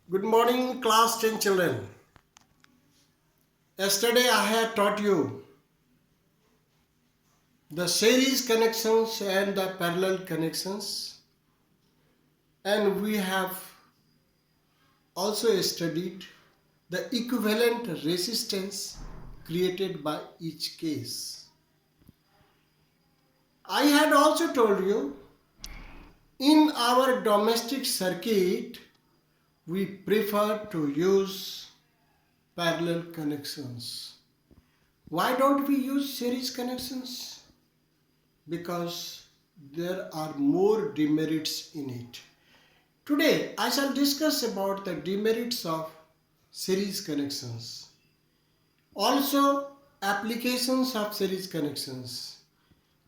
Good morning, class 10 children. Yesterday I had taught you the series connections and the parallel connections, and we have also studied the equivalent resistance created by each case. I had also told you in our domestic circuit we prefer to use parallel connections. Why don't we use series connections? Because there are more demerits in it. Today I shall discuss about the demerits of series connections. Also applications of series connections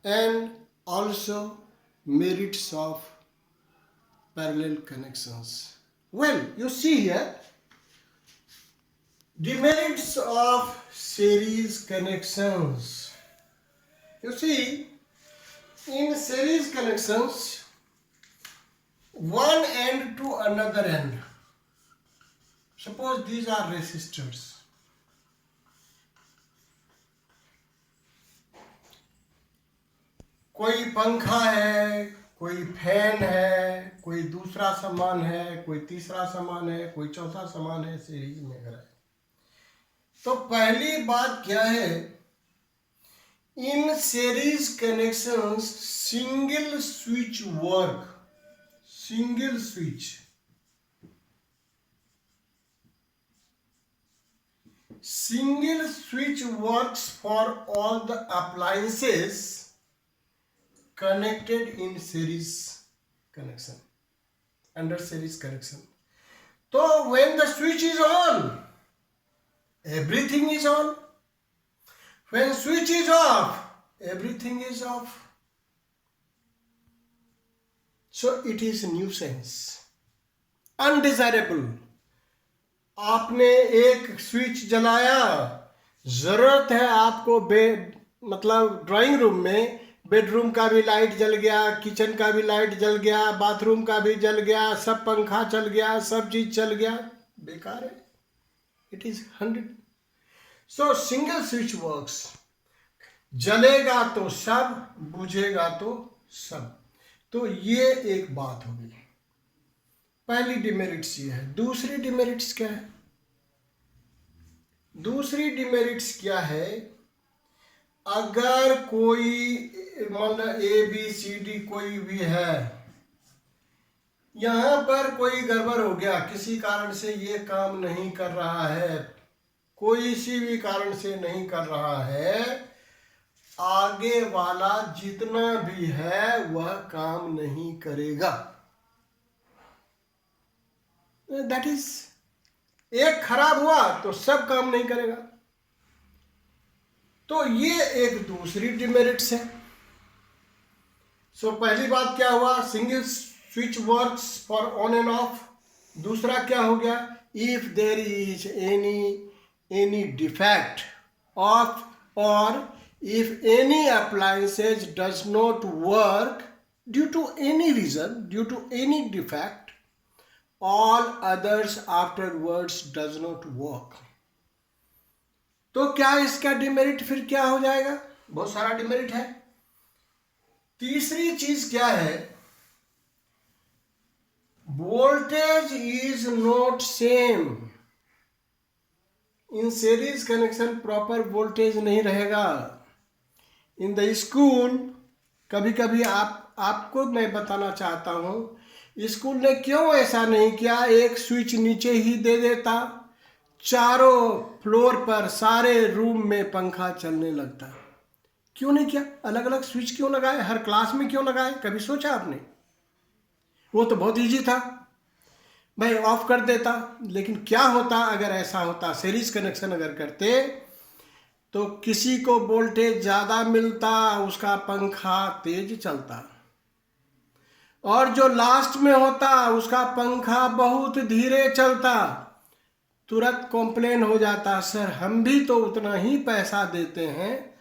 and also merits of parallel connections. Well, you see here demerits of series connections. You see, in series connections, one end to another end. Suppose these are resistors. कोई पंखा है, कोई fan है, कोई दूसरा सामान है, कोई तीसरा सामान है, कोई चौथा सामान है, सीरीज में अगर है तो पहली बात क्या है, in series connections single switch work. Single switch. Single switch works for all the appliances connected in series connection, under series connection. So when the switch is on, everything is on. When switch is off, everything is off. So it is nuisance, undesirable. आपने एक switch जलाया, जरूरत है आपको मतलब drawing room में bedroom का भी लाइट जल गया, किचन का भी लाइट जल गया, बाथरूम का भी जल गया, सब पंखा चल गया, सब चीज चल गया, बेकार है. It is 100. So single switch works. जलेगा तो सब, बुझेगा तो सब. तो ये एक बात हो गई. पहली डिमेरिट्स ये है. दूसरी डिमेरिट्स क्या है? दूसरी डिमेरिट्स क्या है, अगर कोई मतलब ए बी सी डी कोई भी है, यहां पर कोई गड़बड़ हो गया, किसी कारण से ये काम नहीं कर रहा है, कोई सी भी कारण से नहीं कर रहा है, आगे वाला जितना भी है वह काम नहीं करेगा. दैट इज, एक खराब हुआ तो सब काम नहीं करेगा. तो ये एक दूसरी डिमेरिट्स है. सो पहली बात क्या हुआ, single switch works for on and off. दूसरा क्या हो गया, if there is any defect of or if any appliances does not work due to any reason, due to any defect, all others afterwards does not work. तो क्या इसका demerit फिर क्या हो जाएगा? बहुत सारा डिमेरिट है. तीसरी चीज क्या है, voltage is not same. In series connection proper voltage नहीं रहेगा. इन द स्कूल कभी कभी आपको मैं बताना चाहता हूँ, स्कूल ने क्यों ऐसा नहीं किया, एक स्विच नीचे ही दे देता, चारों फ्लोर पर सारे रूम में पंखा चलने लगता. क्यों नहीं किया? अलग अलग स्विच क्यों लगाए, हर क्लास में क्यों लगाए? कभी सोचा आपने? वो तो बहुत इजी था, भाई ऑफ कर देता. लेकिन क्या होता अगर ऐसा होता, सीरीज कनेक्शन अगर करते तो किसी को वोल्टेज ज़्यादा मिलता, उसका पंखा तेज चलता, और जो लास्ट में होता उसका पंखा बहुत धीरे चलता. तुरंत कॉम्प्लेन हो जाता, सर हम भी तो उतना ही पैसा देते हैं,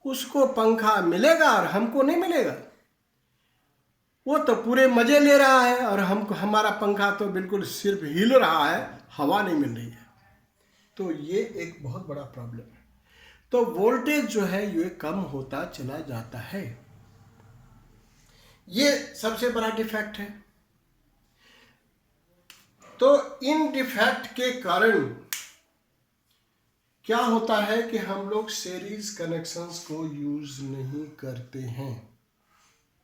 उसको पंखा मिलेगा और हमको नहीं मिलेगा. वो तो पूरे मजे ले रहा है और हमको हमारा पंखा तो बिल्कुल सिर्फ हिल रहा है, हवा नहीं मिल रही है। तो ये एक बहुत बड़ा प्रॉब्लम है। तो वोल्टेज जो है ये कम होता चला जाता है, ये सबसे बड़ा डिफेक्ट है। तो इन डिफेक्ट के कारण क्या होता है कि हम लोग सीरीज कनेक्शंस को यूज नहीं करते हैं,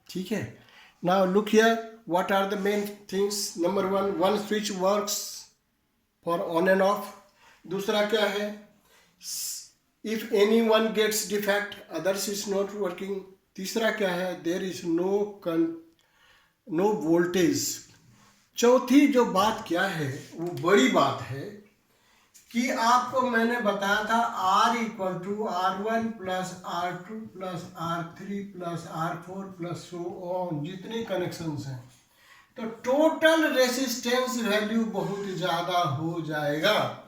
ठीक है। Now look here, what are the main things. Number one switch works for on and off. दूसरा क्या है, if any one gets defect others is not working. तीसरा क्या है, देयर इज नो वोल्टेज। चौथी जो बात क्या है, वो बड़ी बात है कि आपको मैंने बताया था R equal to R1 plus R2 plus R3 plus R4 plus so on, जितने कनेक्शंस हैं, तो टोटल रेसिस्टेंस वैल्यू बहुत ज़्यादा हो जाएगा।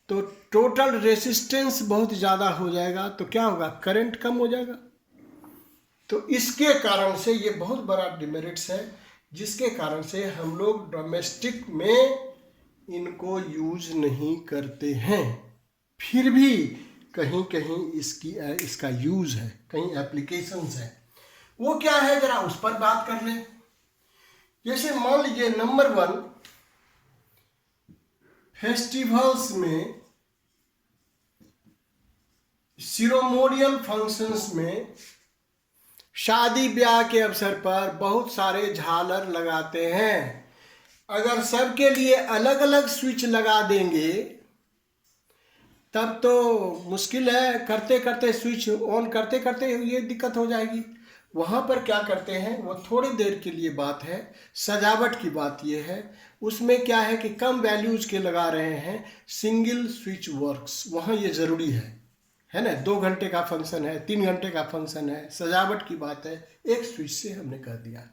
तो टोटल रेसिस्टेंस बहुत ज़्यादा हो जाएगा तो क्या होगा, करंट कम हो जाएगा। तो इसके कारण से ये बहुत बड़ा डिमेरिट्स है, जिसके कारण से हम लोग डोमेस्टिक में इनको यूज नहीं करते हैं। फिर भी कहीं कहीं इसका यूज है, कहीं एप्लीकेशंस है। वो क्या है, जरा उस पर बात कर लें। जैसे मान लीजिए नंबर 1, फेस्टिवल्स में, सिरोमोनियल फंक्शंस में, शादी ब्याह के अवसर पर बहुत सारे झालर लगाते हैं। अगर सबके लिए अलग अलग स्विच लगा देंगे तब तो मुश्किल है, करते करते स्विच ऑन करते करते ये दिक्कत हो जाएगी। वहाँ पर क्या करते हैं, वो थोड़ी देर के लिए बात है, सजावट की बात ये है। उसमें क्या है कि कम वैल्यूज के लगा रहे हैं, सिंगल स्विच वर्क्स, वहाँ ये ज़रूरी है ना। 2 घंटे का फंक्शन है, 3 घंटे का फंक्शन है, सजावट की बात है, एक स्विच से हमने कर दिया।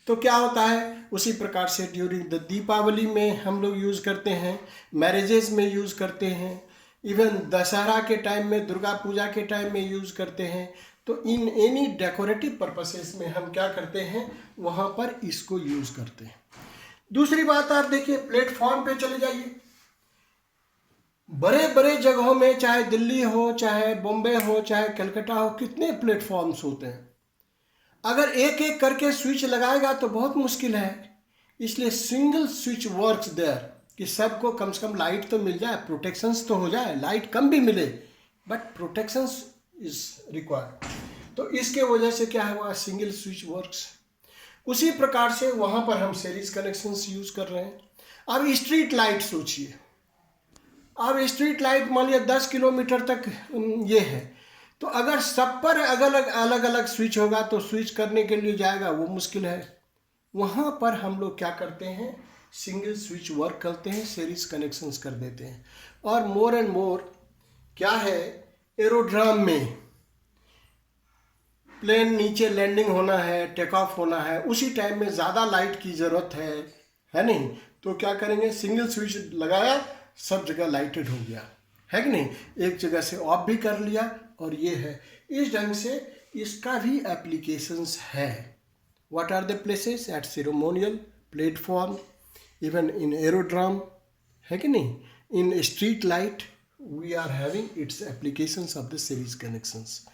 तो क्या होता है, उसी प्रकार से ड्यूरिंग द दीपावली में हम लोग यूज़ करते हैं, मैरिजेस में यूज़ करते हैं, इवन दशहरा के टाइम में, दुर्गा पूजा के टाइम में यूज़ करते हैं। तो इन एनी डेकोरेटिव पर्पसेस में हम क्या करते हैं, वहाँ पर इसको यूज़ करते हैं। दूसरी बात आप देखिए, प्लेटफॉर्म पे चले जाइए, बड़े बड़े जगहों में, चाहे दिल्ली हो, चाहे बॉम्बे हो, चाहे कलकत्ता हो, कितने प्लेटफॉर्म्स होते हैं। अगर एक एक करके स्विच लगाएगा तो बहुत मुश्किल है, इसलिए सिंगल स्विच वर्क्स देयर, कि सबको कम से कम लाइट तो मिल जाए, प्रोटेक्शंस तो हो जाए, लाइट कम भी मिले बट प्रोटेक्शंस इज रिक्वायर्ड। तो इसके वजह से क्या हुआ, सिंगल स्विच वर्क्स। उसी प्रकार से वहाँ पर हम सीरीज कनेक्शंस यूज कर रहे हैं। अब स्ट्रीट लाइट सोचिए, अब स्ट्रीट लाइट मान लिया 10 किलोमीटर तक ये है, तो अगर सब पर अलग अलग स्विच होगा तो स्विच करने के लिए जाएगा, वो मुश्किल है। वहाँ पर हम लोग क्या करते हैं, सिंगल स्विच वर्क करते हैं, सीरीज कनेक्शंस कर देते हैं। और मोर एंड मोर क्या है, एरोड्राम में प्लेन नीचे लैंडिंग होना है, टेक ऑफ होना है, उसी टाइम में ज़्यादा लाइट की ज़रूरत है नहीं, तो क्या करेंगे, सिंगल स्विच लगाया, सब जगह लाइटेड हो गया, है कि नहीं, एक जगह से ऑफ भी कर लिया, और ये है। इस ढंग से इसका भी एप्लीकेशंस है। What are the places, at ceremonial, platform, even in aerodrome, है कि नहीं, in street light we are having its applications of the series connections.